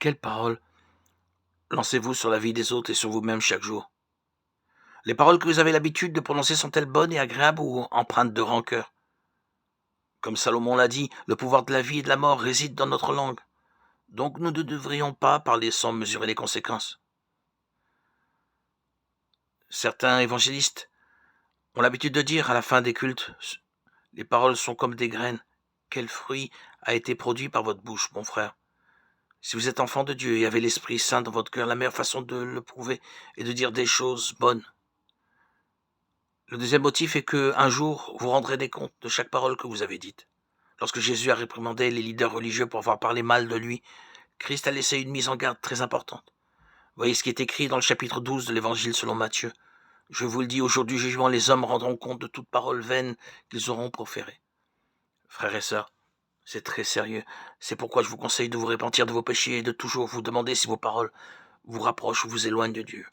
Quelles paroles lancez-vous sur la vie des autres et sur vous-même chaque jour? Les paroles que vous avez l'habitude de prononcer sont-elles bonnes et agréables ou empreintes de rancœur? Comme Salomon l'a dit, le pouvoir de la vie et de la mort réside dans notre langue. Donc nous ne devrions pas parler sans mesurer les conséquences. Certains évangélistes ont l'habitude de dire à la fin des cultes, les paroles sont comme des graines. Quel fruit a été produit par votre bouche, mon frère? Si vous êtes enfant de Dieu et avez l'Esprit Saint dans votre cœur, la meilleure façon de le prouver est de dire des choses bonnes. Le deuxième motif est que un jour, vous rendrez des comptes de chaque parole que vous avez dite. Lorsque Jésus a réprimandé les leaders religieux pour avoir parlé mal de lui, Christ a laissé une mise en garde très importante. Voyez ce qui est écrit dans le chapitre 12 de l'Évangile selon Matthieu. Je vous le dis, au jour du jugement, les hommes rendront compte de toute parole vaine qu'ils auront proférée. Frères et sœurs, c'est très sérieux. C'est pourquoi je vous conseille de vous repentir de vos péchés et de toujours vous demander si vos paroles vous rapprochent ou vous éloignent de Dieu.